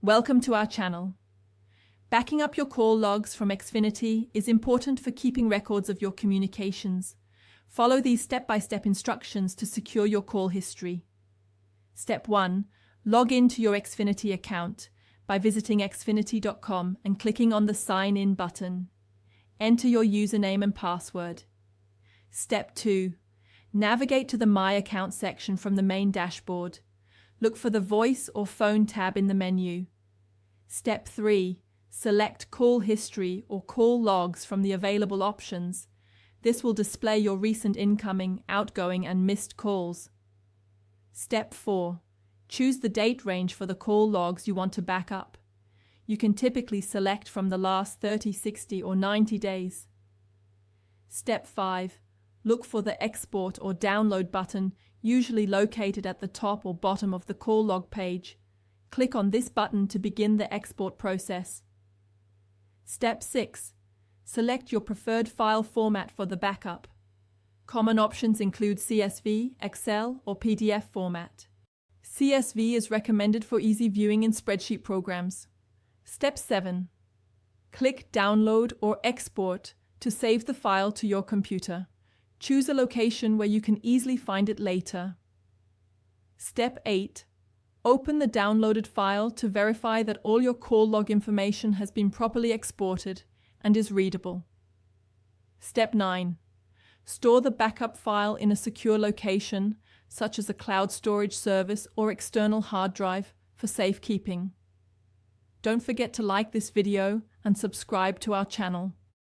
Welcome to our channel. Backing up your call logs from Xfinity is important for keeping records of your communications. Follow these step-by-step instructions to secure your call history. Step 1. Log in to your Xfinity account by visiting xfinity.com and clicking on the Sign In button. Enter your username and password. Step 2. Navigate to the My Account section from the main dashboard. Look for the Voice or Phone tab in the menu. Step 3. Select Call History or Call Logs from the available options. This will display your recent incoming, outgoing, and missed calls. Step 4. Choose the date range for the call logs you want to back up. You can typically select from the last 30, 60, or 90 days. Step 5. Look for the Export or Download button, usually located at the top or bottom of the call log page. Click on this button to begin the export process. Step 6. Select your preferred file format for the backup. Common options include CSV, Excel, or PDF format. CSV is recommended for easy viewing in spreadsheet programs. Step 7. Click Download or Export to save the file to your computer. Choose a location where you can easily find it later. Step 8. Open the downloaded file to verify that all your call log information has been properly exported and is readable. Step 9. Store the backup file in a secure location, such as a cloud storage service or external hard drive, for safekeeping. Don't forget to like this video and subscribe to our channel.